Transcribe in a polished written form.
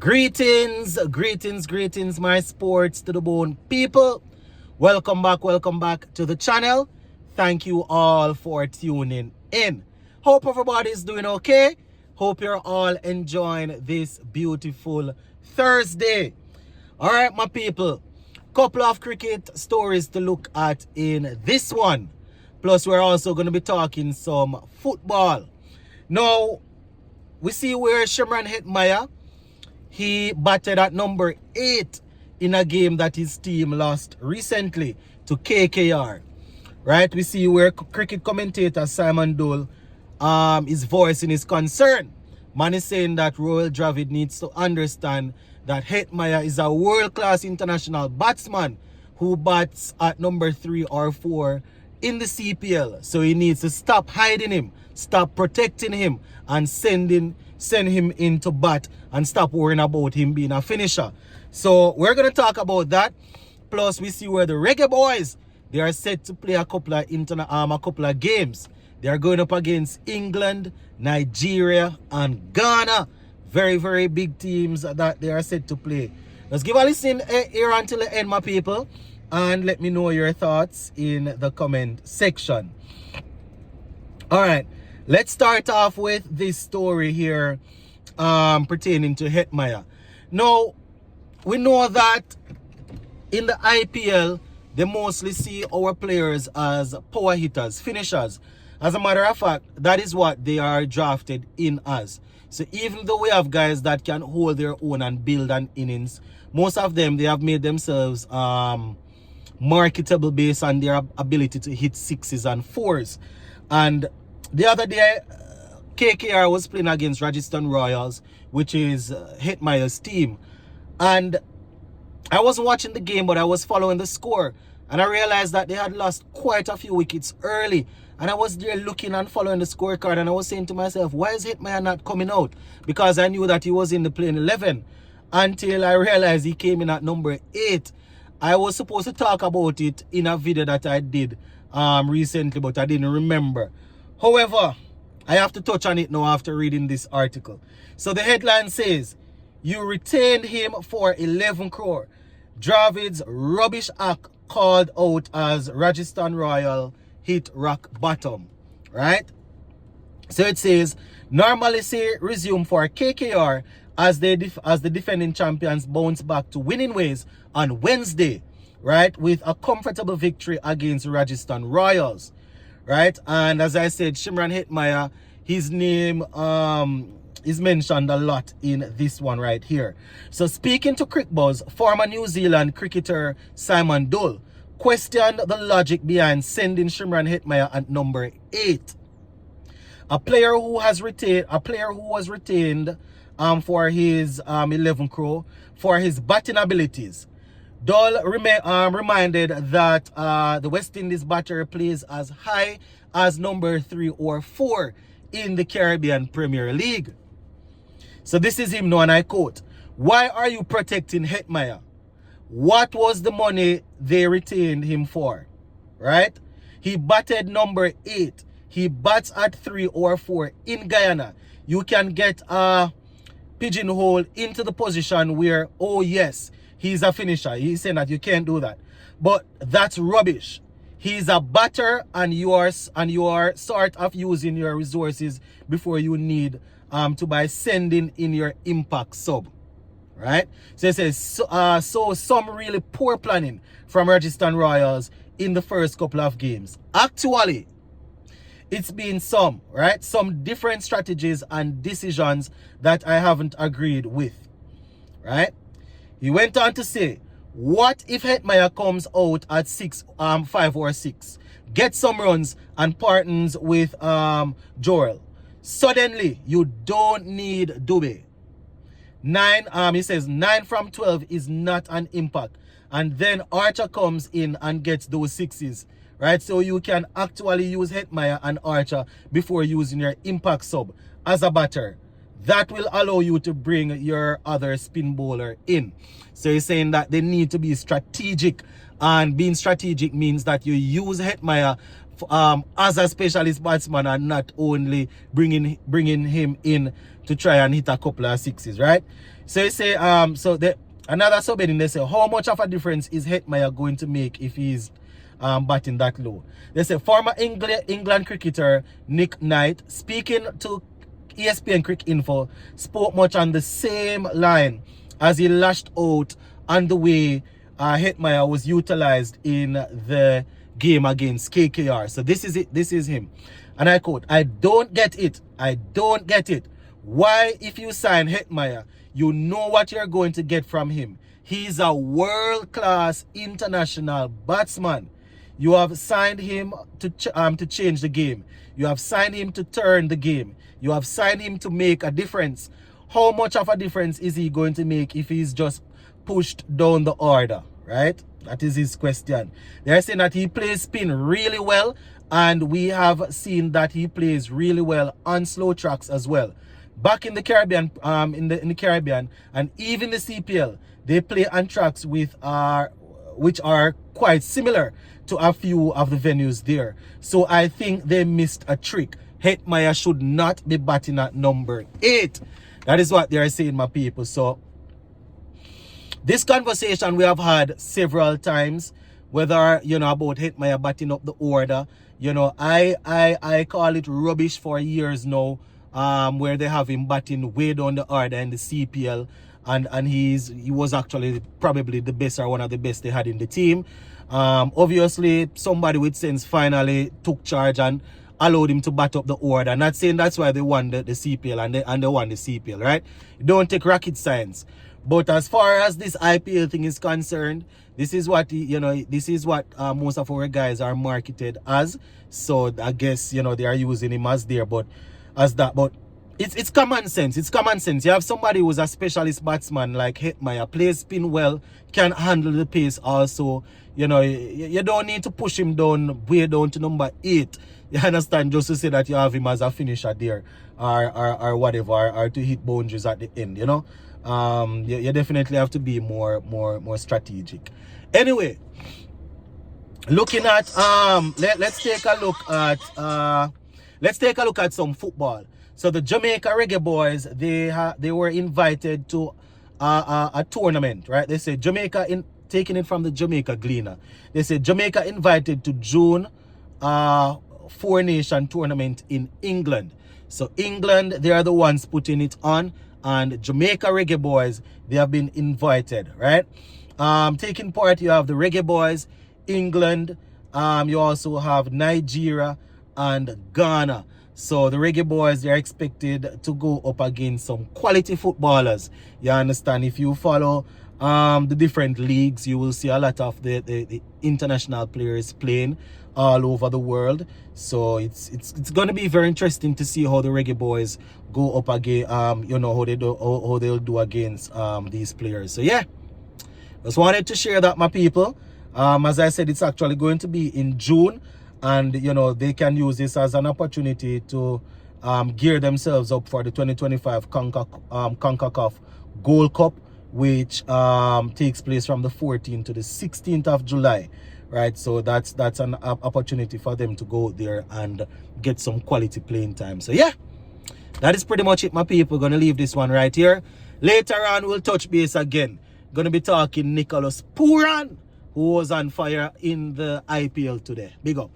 Greetings, my sports to the bone people. Welcome back to the channel. Thank you all for tuning in. Hope everybody is doing okay. Hope you're all enjoying this beautiful Thursday. All right, my people. Couple of cricket stories to look at in this one. Plus, we're also going to be talking some football. Now, we see where Hetmyer, he batted at number 8 in a game that his team lost recently to KKR. Right? We see where cricket commentator Simon Dole is voicing his concern. Man is saying that Royal Dravid needs to understand that Hetmyer is a world-class international batsman who bats at number 3 or 4 in the CPL. So he needs to stop hiding him, stop protecting him, and send him into bat and stop worrying about him being a finisher. So we're going to talk about that. Plus, we see where the Reggae Boyz, they are set to play a couple of games. They are going up against England, Nigeria, and Ghana. Very, very big teams that they are set to play. Let's give a listen here until the end, my people. And let me know your thoughts in the comment section. All right. Let's start off with this story here pertaining to Hetmyer. Now, we know that in the IPL, they mostly see our players as power hitters, finishers. As a matter of fact, that is what they are drafted in as. So even though we have guys that can hold their own and build an innings, most of them, they have made themselves marketable based on their ability to hit 6s and 4s. And the other day, KKR was playing against Rajasthan Royals, which is Hetmyer's team. And I wasn't watching the game, but I was following the score. And I realized that they had lost quite a few wickets early. And I was there looking and following the scorecard. And I was saying to myself, why is Hetmyer not coming out? Because I knew that he was in the playing 11. Until I realized he came in at number 8. I was supposed to talk about it in a video that I did recently, but I didn't remember. However, I have to touch on it now after reading this article. So the headline says, you retained him for 11 crore. Dravid's rubbish act called out as Rajasthan Royal hit rock bottom. Right? So it says, normalcy resumed for KKR as the defending champions bounce back to winning ways on Wednesday. Right? With a comfortable victory against Rajasthan Royals. Right? And as I said, Hetmyer, his name is mentioned a lot in this one right here. So speaking to CrickBuzz, former New Zealand cricketer Simon Dole questioned the logic behind sending Hetmyer at number 8. A player who was retained for his 11 crore for his batting abilities. Dole reminded that the West Indies batter plays as high as number 3 or 4 in the Caribbean Premier League. So this is him now, and I quote, why are you protecting Hetmyer? What was the money they retained him for? Right? He batted number 8. He bats at 3 or 4 in Guyana. You can get a pigeonhole into the position where, oh yes, he's a finisher. He's saying that you can't do that. But that's rubbish. He's a batter, and you are sort of using your resources before you need to by sending in your impact sub. Right? So it says, so some really poor planning from Rajasthan Royals in the first couple of games. Actually, it's been some different strategies and decisions that I haven't agreed with. Right? He went on to say, what if Hetmyer comes out at 5 or 6, gets some runs and partners with Joel? Suddenly, you don't need Dube. 9, he says 9 from 12 is not an impact. And then Archer comes in and gets those 6s. Right? So you can actually use Hetmyer and Archer before using your impact sub as a batter. That will allow you to bring your other spin bowler in. So he's saying that they need to be strategic. And being strategic means that you use Hetmyer as a specialist batsman and not only bringing him in to try and hit a couple of sixes, right? So you say, another subheading, they say, how much of a difference is Hetmyer going to make if he's batting that low? They say, former England cricketer Nick Knight, speaking to ESPN Cricket Info, spoke much on the same line as he lashed out on the way Hetmyer was utilized in the game against KKR. So this is it. This is him. And I quote, I don't get it. I don't get it. Why, if you sign Hetmyer, you know what you're going to get from him. He's a world-class international batsman. You have signed him to change the game. You have signed him to turn the game. You have signed him to make a difference. How much of a difference is he going to make if he's just pushed down the order, right? That is his question. They're saying that he plays spin really well, and we have seen that he plays really well on slow tracks as well. Back in the Caribbean, in the Caribbean, and even the CPL, they play on tracks with which are quite similar to a few of the venues there. So I think they missed a trick. Hetmyer should not be batting at number 8. That is what they are saying, my people. So this conversation we have had several times, whether, you know, about Hetmyer batting up the order. You know, I call it rubbish for years now, where they have him batting way down the order in the CPL, and he was actually probably the best, or one of the best they had in the team. Obviously, somebody with sense finally took charge and allowed him to bat up the order. Not saying that's why they won the CPL and they won the CPL, right? You don't take rocket science. But as far as this IPL thing is concerned, this is what, you know, this is what most of our guys are marketed as. So I guess, you know, they are using him as there, but as that. But it's common sense. It's common sense. You have somebody who's a specialist batsman like Hetmyer, plays spin well, can handle the pace also. You know, you don't need to push him down, way down to number 8. You understand? Just to say that you have him as a finisher there, or whatever, or to hit boundaries at the end, you know. You definitely have to be more strategic. Anyway, looking at let's take a look at some football. So the Jamaica Reggae Boyz, they were invited to a tournament, right? They say Jamaica, taking it from the Jamaica Gleaner. They say Jamaica invited to June 4 Nation tournament in England. So England, they are the ones putting it on, and Jamaica Reggae Boyz, they have been invited, right? Taking part, you have the Reggae Boyz, England, you also have Nigeria and Ghana. So the Reggae Boyz, they're expected to go up against some quality footballers. You understand? If you follow the different leagues, you will see a lot of the international players playing all over the world. So it's going to be very interesting to see how the Reggae Boyz go up again, you know, how they'll do against these players. So yeah, just wanted to share that, my people. As I said, it's actually going to be in June, and you know, they can use this as an opportunity to gear themselves up for the 2025 CONCACAF Gold Cup, which takes place from the 14th to the 16th of July, right? So that's an opportunity for them to go there and get some quality playing time. So yeah, that is pretty much it, my people. Gonna leave this one right here. Later on, we'll touch base again. Gonna be talking Nicholas Puran, who was on fire in the IPL today. Big up.